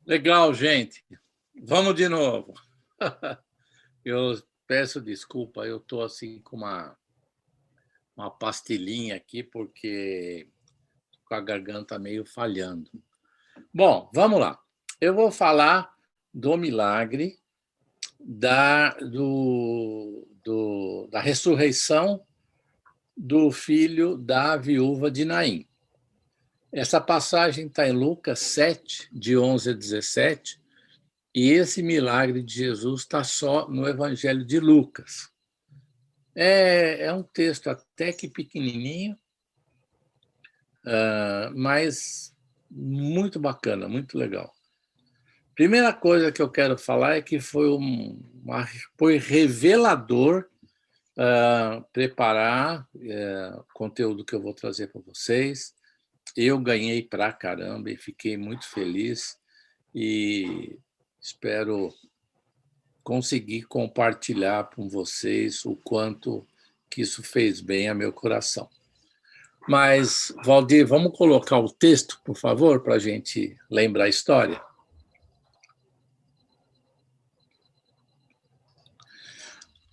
Legal, gente. Vamos de novo. Eu peço desculpa, eu estou assim com uma pastilhinha aqui, porque com a garganta meio falhando. Bom, vamos lá. Eu vou falar do milagre da ressurreição do filho da viúva de Naim. Essa passagem está em Lucas 7, de 11 a 17, e esse milagre de Jesus está só no Evangelho de Lucas. É um texto até que pequenininho, mas muito bacana, muito legal. Primeira coisa que eu quero falar é que foi revelador preparar o conteúdo que eu vou trazer para vocês. Eu ganhei pra caramba e fiquei muito feliz e espero conseguir compartilhar com vocês o quanto que isso fez bem a meu coração. Mas, Valdir, vamos colocar o texto, por favor, para a gente lembrar a história?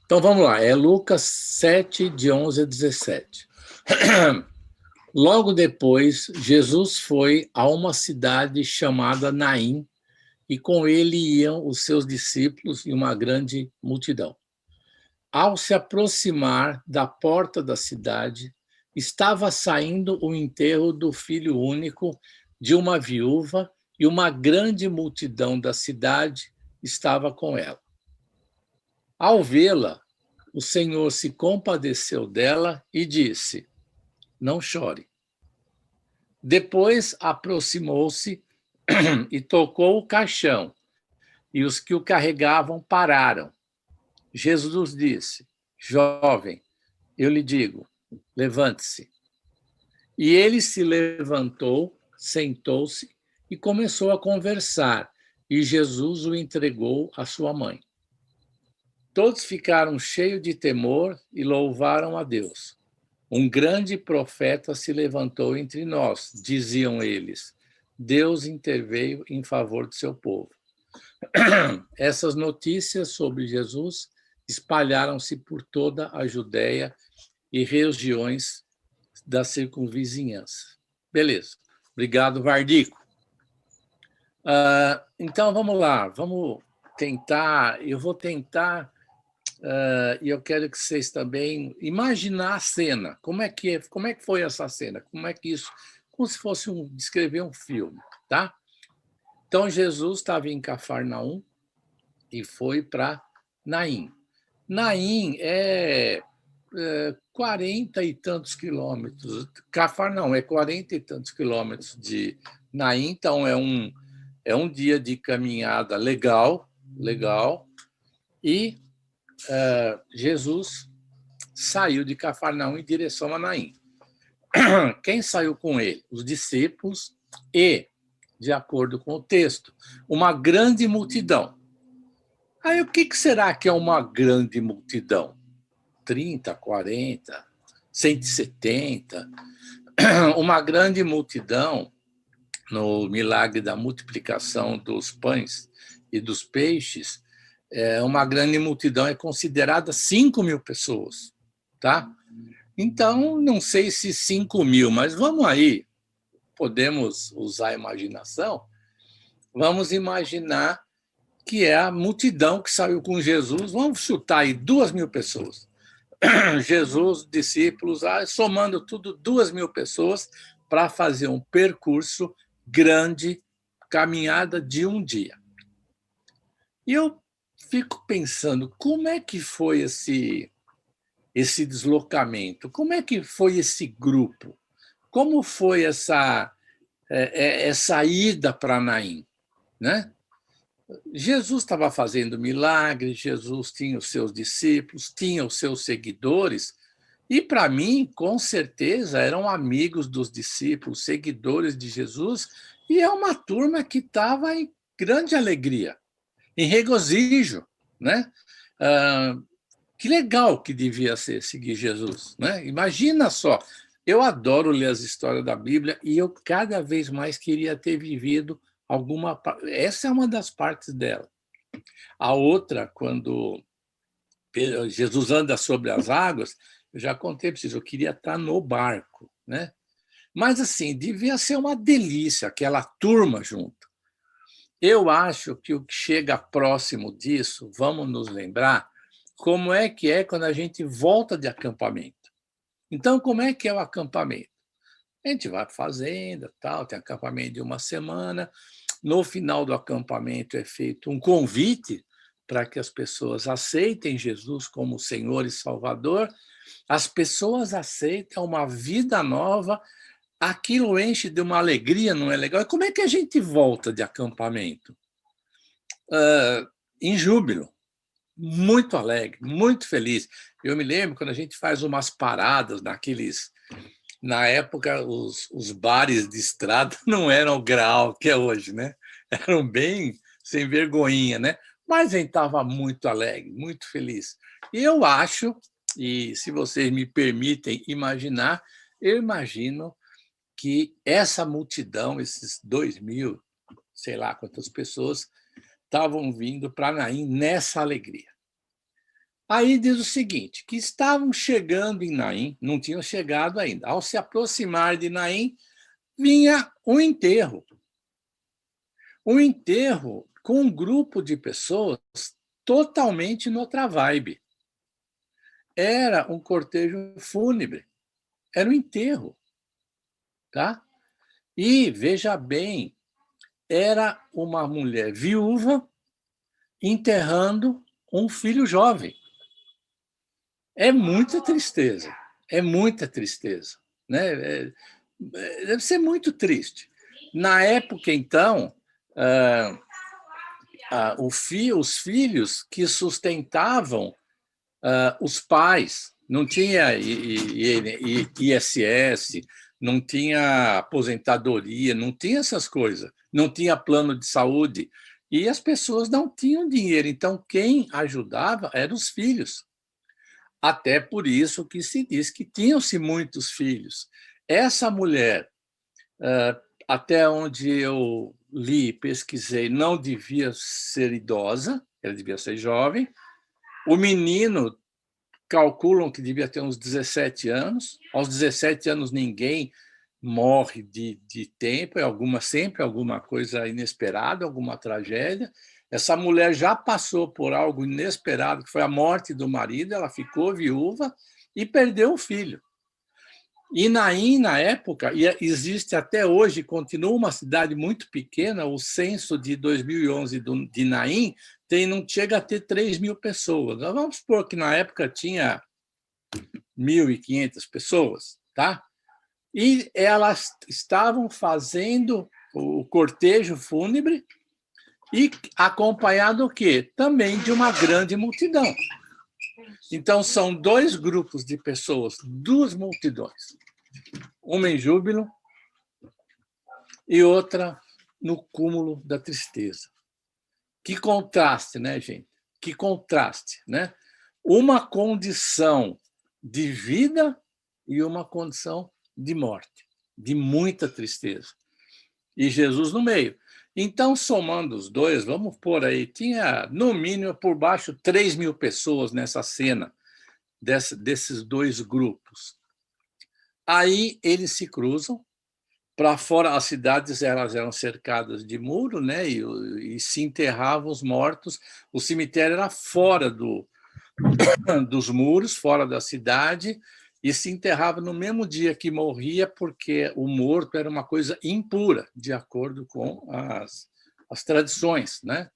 Então, vamos lá. É Lucas 7, de 11 a 17. Logo depois, Jesus foi a uma cidade chamada Naim, e com ele iam os seus discípulos e uma grande multidão. Ao se aproximar da porta da cidade, estava saindo o enterro do filho único de uma viúva, e uma grande multidão da cidade estava com ela. Ao vê-la, o Senhor se compadeceu dela e disse: não chore. Depois aproximou-se e tocou o caixão, e os que o carregavam pararam. Jesus disse: jovem, eu lhe digo, levante-se. E ele se levantou, sentou-se e começou a conversar, e Jesus o entregou à sua mãe. Todos ficaram cheios de temor e louvaram a Deus. Um grande profeta se levantou entre nós, diziam eles. Deus interveio em favor do seu povo. Essas notícias sobre Jesus espalharam-se por toda a Judéia e regiões da circunvizinhança. Beleza. Obrigado, Vardico. Então, vamos lá. Vamos tentar. Eu vou tentar, e eu quero que vocês também imaginar a cena. Como é que foi essa cena? Como se fosse descrever um filme, tá? Então, Jesus estava em Cafarnaum e foi para Naim. Naim é 40 e tantos quilômetros. Cafarnaum é 40 e tantos quilômetros de Naim, então é um dia de caminhada legal. E Jesus saiu de Cafarnaum em direção a Naim. Quem saiu com ele? Os discípulos e, de acordo com o texto, uma grande multidão. Aí, o que será que é uma grande multidão? 30, 40, 170. Uma grande multidão, no milagre da multiplicação dos pães e dos peixes, uma grande multidão é considerada 5.000 pessoas, tá? Então, não sei se 5.000, mas vamos aí, podemos usar a imaginação, vamos imaginar que é a multidão que saiu com Jesus, vamos chutar aí 2.000 pessoas. Jesus, discípulos, somando tudo, 2.000 pessoas para fazer um percurso grande, caminhada de um dia. E eu fico pensando, como é que foi esse deslocamento? Como é que foi esse grupo? Como foi essa ida para Naim, né? Jesus estava fazendo milagres, Jesus tinha os seus discípulos, tinha os seus seguidores, e para mim, com certeza, eram amigos dos discípulos, seguidores de Jesus, e é uma turma que estava em grande alegria, em regozijo, né? Que legal que devia ser seguir Jesus, né? Imagina só, eu adoro ler as histórias da Bíblia e eu cada vez mais queria ter vivido Essa é uma das partes dela. A outra, quando Jesus anda sobre as águas, eu já contei para vocês, eu queria estar no barco, né? Mas, assim, devia ser uma delícia, aquela turma junto. Eu acho que o que chega próximo disso, vamos nos lembrar, como é que é quando a gente volta de acampamento. Então, como é que é o acampamento? A gente vai para a fazenda, tal, tem acampamento de uma semana. No final do acampamento é feito um convite para que as pessoas aceitem Jesus como Senhor e Salvador. As pessoas aceitam uma vida nova, aquilo enche de uma alegria, não é legal? E como é que a gente volta de acampamento? Em júbilo, muito alegre, muito feliz. Eu me lembro quando a gente faz umas paradas naqueles... Na época, os bares de estrada não eram o grau que é hoje, né? Eram bem sem vergonhinha, né? Mas a gente estava muito alegre, muito feliz. E eu acho, e se vocês me permitem imaginar, eu imagino que essa multidão, esses 2.000, sei lá quantas pessoas, estavam vindo para Naim nessa alegria. Aí diz o seguinte, que estavam chegando em Naim, não tinham chegado ainda. Ao se aproximar de Naim, vinha um enterro. Um enterro com um grupo de pessoas totalmente noutra vibe. Era um cortejo fúnebre, era um enterro. Tá? E, veja bem, era uma mulher viúva enterrando um filho jovem. É muita tristeza, é muita tristeza, né? Deve ser muito triste. Na época, então, os filhos que sustentavam os pais, não tinha ISS, não tinha aposentadoria, não tinha essas coisas, não tinha plano de saúde, e as pessoas não tinham dinheiro. Então, quem ajudava eram os filhos. Até por isso que se diz que tinham-se muitos filhos. Essa mulher, até onde eu li, pesquisei, não devia ser idosa, ela devia ser jovem. O menino, calculam que devia ter uns 17 anos. Aos 17 anos, ninguém morre de tempo, sempre alguma coisa inesperada, alguma tragédia. Essa mulher já passou por algo inesperado, que foi a morte do marido, ela ficou viúva e perdeu o filho. E Naim, na época, e existe até hoje, continua uma cidade muito pequena, o censo de 2011 de Naim não chega a ter 3.000 pessoas. Nós vamos supor que na época tinha 1.500 pessoas, tá? E elas estavam fazendo o cortejo fúnebre e acompanhado o quê? Também de uma grande multidão. Então, são dois grupos de pessoas, duas multidões. Uma em júbilo e outra no cúmulo da tristeza. Que contraste, né, gente? Que contraste, né? Uma condição de vida e uma condição de morte, de muita tristeza. E Jesus no meio. Então, somando os dois, vamos pôr aí, tinha, no mínimo, por baixo, 3.000 pessoas nessa cena, desses dois grupos. Aí eles se cruzam, para fora, as cidades elas eram cercadas de muro, né? E se enterravam os mortos. O cemitério era fora dos muros, fora da cidade, e se enterrava no mesmo dia que morria, porque o morto era uma coisa impura, de acordo com as tradições, né?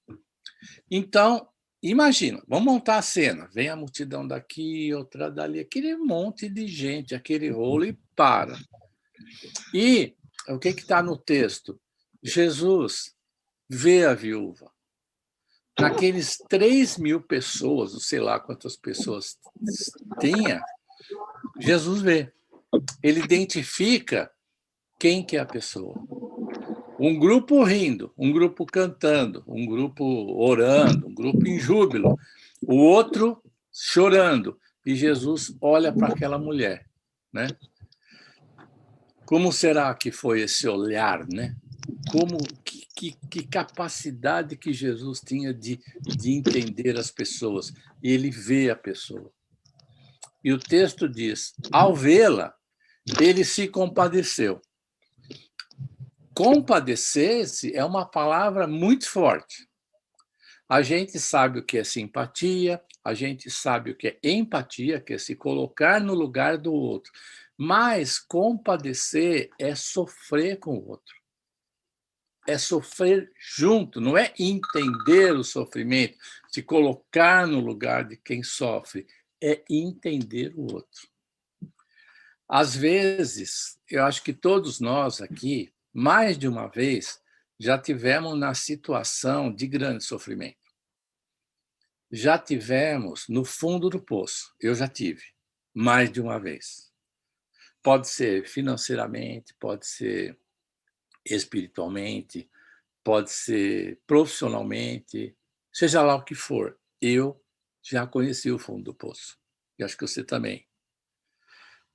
Então, imagina, vamos montar a cena. Vem a multidão daqui, outra dali, aquele monte de gente, aquele rolo, e para. E o que está no texto? Jesus vê a viúva. Naqueles 3.000 pessoas, não sei lá quantas pessoas tinha, Jesus vê. Ele identifica quem que é a pessoa. Um grupo rindo, um grupo cantando, um grupo orando, um grupo em júbilo, o outro chorando. E Jesus olha para aquela mulher, né? Como será que foi esse olhar, né? que capacidade que Jesus tinha de entender as pessoas. E ele vê a pessoa. E o texto diz: ao vê-la, ele se compadeceu. Compadecer-se é uma palavra muito forte. A gente sabe o que é simpatia, a gente sabe o que é empatia, que é se colocar no lugar do outro. Mas compadecer é sofrer com o outro. É sofrer junto, não é entender o sofrimento, se colocar no lugar de quem sofre, é entender o outro. Às vezes, eu acho que todos nós aqui, mais de uma vez, já tivemos na situação de grande sofrimento. Já tivemos no fundo do poço. Eu já tive, mais de uma vez. Pode ser financeiramente, pode ser espiritualmente, pode ser profissionalmente, seja lá o que for. Eu já conheci o fundo do poço. E acho que você também.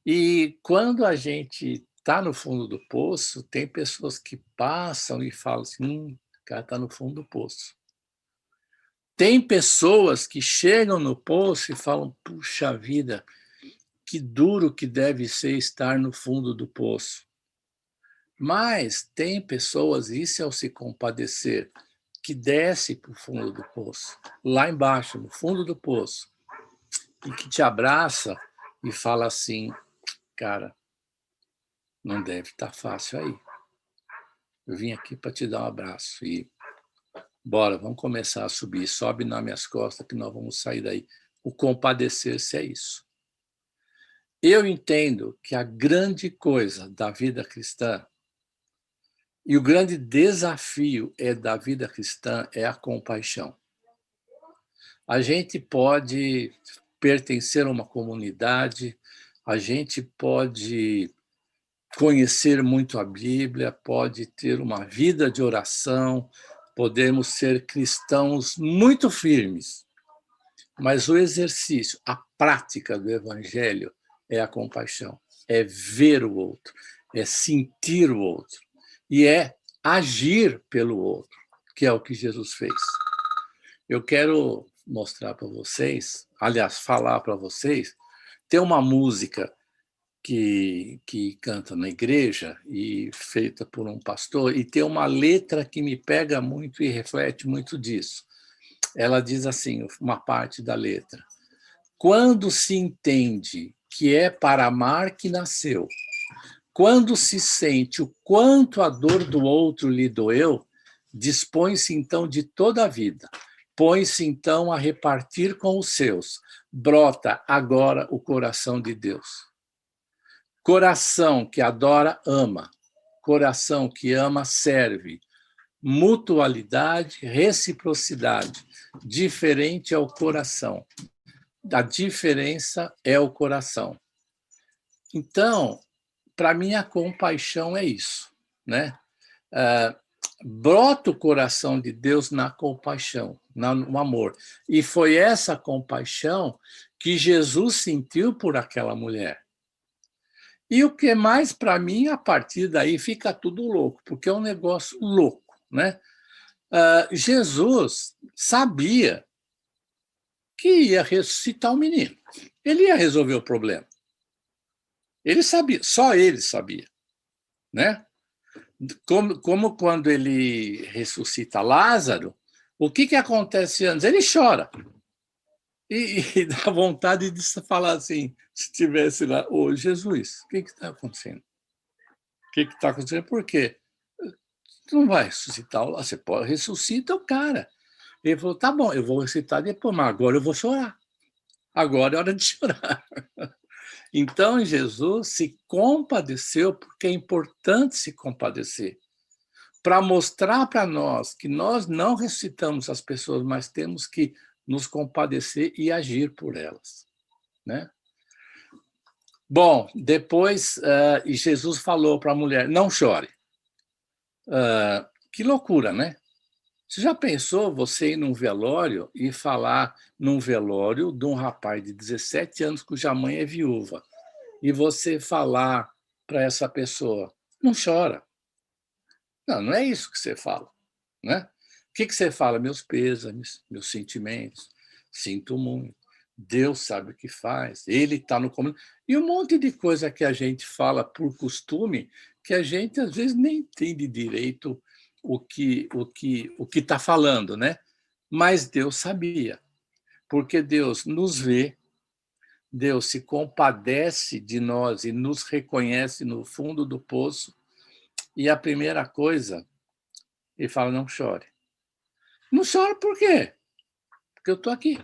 E quando a gente está no fundo do poço, tem pessoas que passam e falam assim: o cara está no fundo do poço. Tem pessoas que chegam no poço e falam: puxa vida, que duro que deve ser estar no fundo do poço. Mas tem pessoas, isso é o se compadecer, que desce para o fundo do poço, lá embaixo, no fundo do poço, e que te abraça e fala assim: cara, não deve estar fácil aí. Eu vim aqui para te dar um abraço e bora, vamos começar a subir. Sobe nas minhas costas que nós vamos sair daí. O compadecer-se é isso. Eu entendo que a grande coisa da vida cristã e o grande desafio da vida cristã é a compaixão. A gente pode pertencer a uma comunidade, a gente pode conhecer muito a Bíblia, pode ter uma vida de oração, podemos ser cristãos muito firmes, mas o exercício, a prática do Evangelho é a compaixão, é ver o outro, é sentir o outro e é agir pelo outro, que é o que Jesus fez. Eu quero mostrar para vocês, aliás, falar para vocês, tem uma música que canta na igreja e feita por um pastor, e tem uma letra que me pega muito e reflete muito disso. Ela diz assim, uma parte da letra: quando se entende que é para amar que nasceu, quando se sente o quanto a dor do outro lhe doeu, dispõe-se então de toda a vida, põe-se então a repartir com os seus, brota agora o coração de Deus. Coração que adora, ama. Coração que ama, serve. Mutualidade, reciprocidade. Diferente é o coração. A diferença é o coração. Então, para mim, a compaixão é isso, né? Brota o coração de Deus na compaixão, no amor. E foi essa compaixão que Jesus sentiu por aquela mulher. E o que mais, para mim, a partir daí fica tudo louco, porque é um negócio louco, né? Jesus sabia que ia ressuscitar o menino. Ele ia resolver o problema. Ele sabia, só ele sabia, né? Como quando ele ressuscita Lázaro, o que acontece antes? Ele chora. E dá vontade de falar assim, se estivesse lá: ô Jesus, o que está acontecendo? O que está acontecendo? Por quê? Tu não vai ressuscitar, você pode ressuscita o cara. Ele falou: tá bom, eu vou ressuscitar depois, mas agora eu vou chorar. Agora é hora de chorar. Então Jesus se compadeceu, porque é importante se compadecer, para mostrar para nós que nós não ressuscitamos as pessoas, mas temos que nos compadecer e agir por elas, né? Bom, depois Jesus falou para a mulher: não chore. Que loucura, né? Você já pensou você ir num velório e falar num velório de um rapaz de 17 anos cuja mãe é viúva, e você falar para essa pessoa: não chora, Não, não é isso que você fala, né? O que você fala? Meus pêsames, meus sentimentos, sinto muito. Deus sabe o que faz, Ele está no comando. E um monte de coisa que a gente fala por costume, que a gente às vezes nem entende direito o que está falando, né? Mas Deus sabia, porque Deus nos vê, Deus se compadece de nós e nos reconhece no fundo do poço. E a primeira coisa, ele fala: não chore. Não chora por quê? Porque eu estou aqui.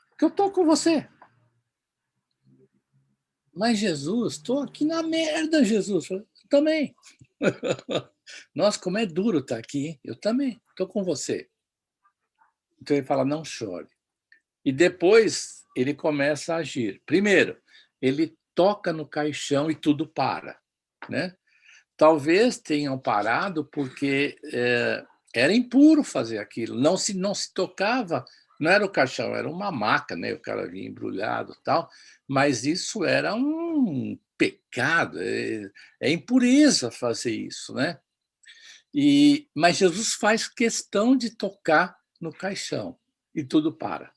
Porque eu estou com você. Mas Jesus, estou aqui na merda, Jesus. Eu também. Nossa, como é duro estar aqui, hein? Eu também. Estou com você. Então ele fala: não chore. E depois ele começa a agir. Primeiro, ele toca no caixão e tudo para, né? Talvez tenham parado porque era impuro fazer aquilo. Não se tocava, não era o caixão, era uma maca, né? O cara vinha embrulhado e tal, mas isso era um pecado, é impureza fazer isso, né? Mas Jesus faz questão de tocar no caixão e tudo para.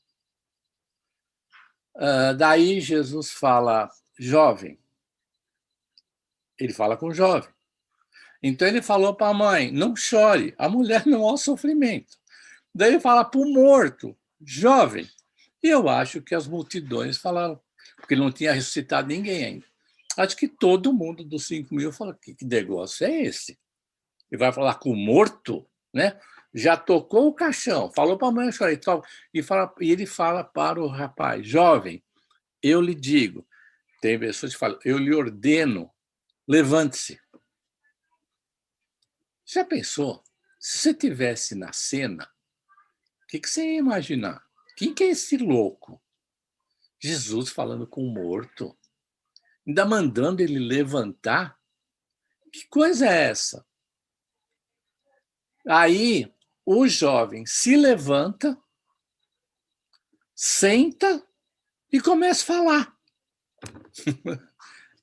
Daí Jesus fala: jovem. Ele fala com o jovem. Então ele falou para a mãe: não chore, a mulher não há sofrimento. Daí ele fala para o morto: jovem. E eu acho que as multidões falaram, porque ele não tinha ressuscitado ninguém ainda. Acho que todo mundo dos 5.000 falou: que negócio é esse? Ele vai falar com o morto, né? Já tocou o caixão, falou para a mãe chorar e ele fala para o rapaz: jovem, eu lhe digo. Tem pessoas que falam: eu lhe ordeno, levante-se. Já pensou? Se você tivesse na cena, o que você ia imaginar? Quem que é esse louco? Jesus falando com o morto, ainda mandando ele levantar? Que coisa é essa? Aí o jovem se levanta, senta e começa a falar.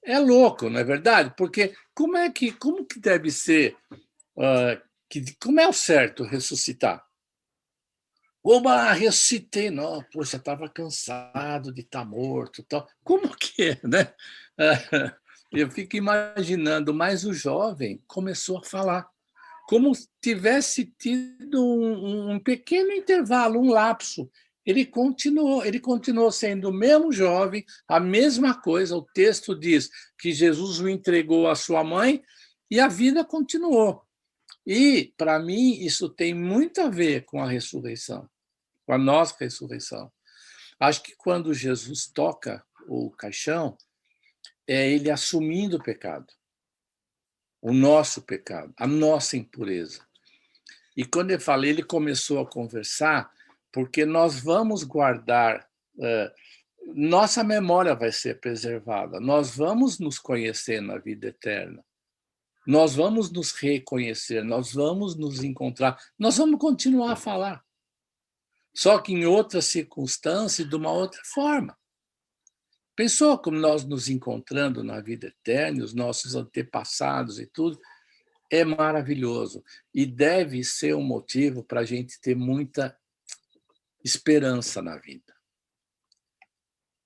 É louco, não é verdade? Porque como que deve ser, como é o certo ressuscitar? Oba, ressuscitei. Não, poxa, estava cansado de estar morto. Tal. Como que é, né? Eu fico imaginando, mas o jovem começou a falar, como se tivesse tido um pequeno intervalo, um lapso. Ele continuou sendo o mesmo jovem, a mesma coisa. O texto diz que Jesus o entregou à sua mãe e a vida continuou. E, para mim, isso tem muito a ver com a ressurreição, com a nossa ressurreição. Acho que quando Jesus toca o caixão, é ele assumindo o pecado, o nosso pecado, a nossa impureza. E quando ele fala, ele começou a conversar, porque nós vamos guardar, nossa memória vai ser preservada, nós vamos nos conhecer na vida eterna, nós vamos nos reconhecer, nós vamos nos encontrar, nós vamos continuar a falar, só que em outra circunstância e de uma outra forma. Pensou como nós nos encontrando na vida eterna, os nossos antepassados e tudo, é maravilhoso. E deve ser um motivo para a gente ter muita esperança na vida.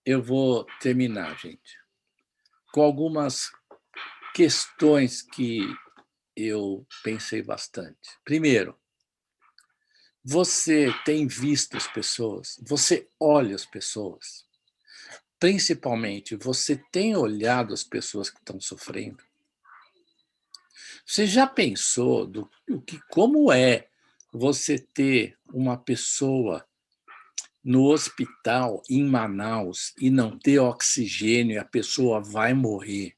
Eu vou terminar, gente, com algumas questões que eu pensei bastante. Primeiro, você tem visto as pessoas, você olha as pessoas. Principalmente, você tem olhado as pessoas que estão sofrendo? Você já pensou como é você ter uma pessoa no hospital em Manaus e não ter oxigênio e a pessoa vai morrer?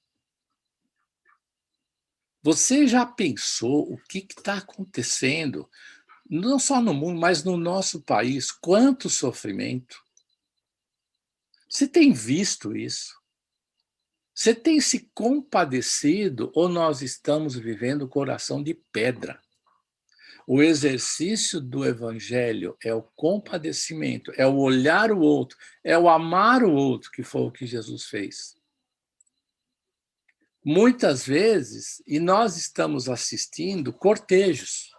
Você já pensou o que está acontecendo, não só no mundo, mas no nosso país? Quanto sofrimento! Você tem visto isso? Você tem se compadecido ou nós estamos vivendo coração de pedra? O exercício do evangelho é o compadecimento, é o olhar o outro, é o amar o outro, que foi o que Jesus fez. muitas vezes, e nós estamos assistindo cortejos.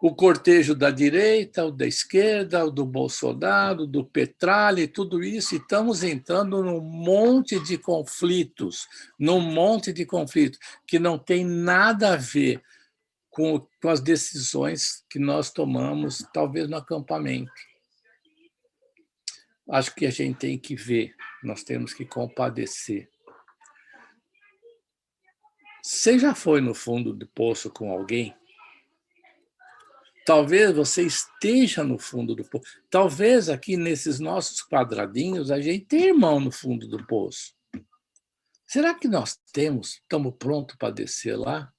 O cortejo da direita, o da esquerda, o do Bolsonaro, do Petralha, e tudo isso, e estamos entrando num monte de conflitos, que não tem nada a ver com as decisões que nós tomamos, talvez no acampamento. Acho que a gente tem que ver, nós temos que compadecer. Você já foi no fundo do poço com alguém? Talvez você esteja no fundo do poço. Talvez aqui nesses nossos quadradinhos a gente tenha irmão no fundo do poço. Será que nós estamos prontos para descer lá?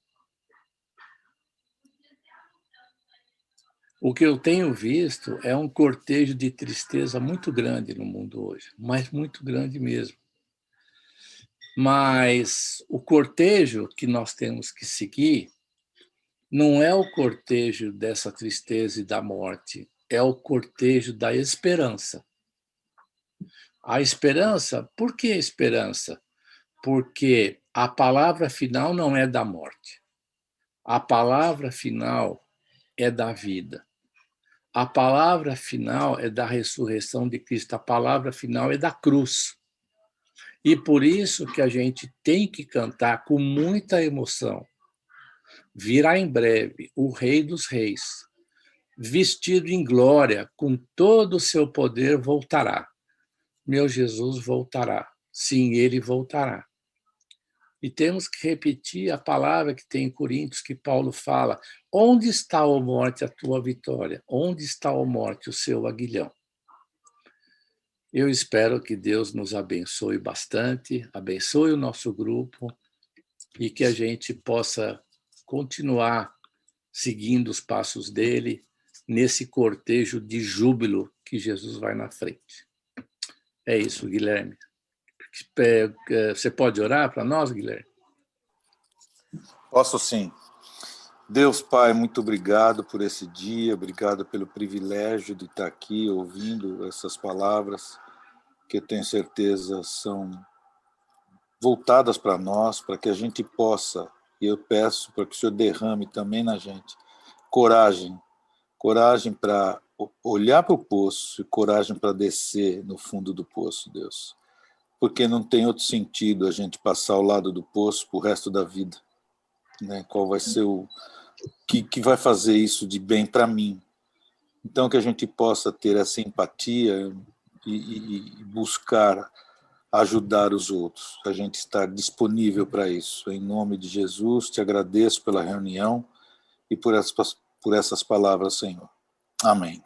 O que eu tenho visto é um cortejo de tristeza muito grande no mundo hoje, mas muito grande mesmo. Mas o cortejo que nós temos que seguir não é o cortejo dessa tristeza e da morte, é o cortejo da esperança. A esperança, por que esperança? Porque a palavra final não é da morte. A palavra final é da vida. A palavra final é da ressurreição de Cristo. A palavra final é da cruz. E por isso que a gente tem que cantar com muita emoção. Virá em breve o Rei dos Reis, vestido em glória, com todo o seu poder voltará. Meu Jesus voltará. Sim, ele voltará. E temos que repetir a palavra que tem em Coríntios, que Paulo fala: onde está, ó morte, a tua vitória? Onde está, ó morte, o seu aguilhão? Eu espero que Deus nos abençoe bastante, abençoe o nosso grupo e que a gente possa continuar seguindo os passos dele nesse cortejo de júbilo que Jesus vai na frente. É isso, Guilherme. Você pode orar para nós, Guilherme? Posso sim. Deus Pai, muito obrigado por esse dia, obrigado pelo privilégio de estar aqui ouvindo essas palavras, que eu tenho certeza são voltadas para nós, para que a gente possa, e eu peço para que o Senhor derrame também na gente, coragem para olhar para o poço e coragem para descer no fundo do poço, Deus. Porque não tem outro sentido a gente passar ao lado do poço pro resto da vida, né? Qual vai ser o que vai fazer isso de bem para mim? Então, que a gente possa ter essa empatia e buscar ajudar os outros, a gente estar disponível para isso. Em nome de Jesus, te agradeço pela reunião e por essas palavras, Senhor. Amém.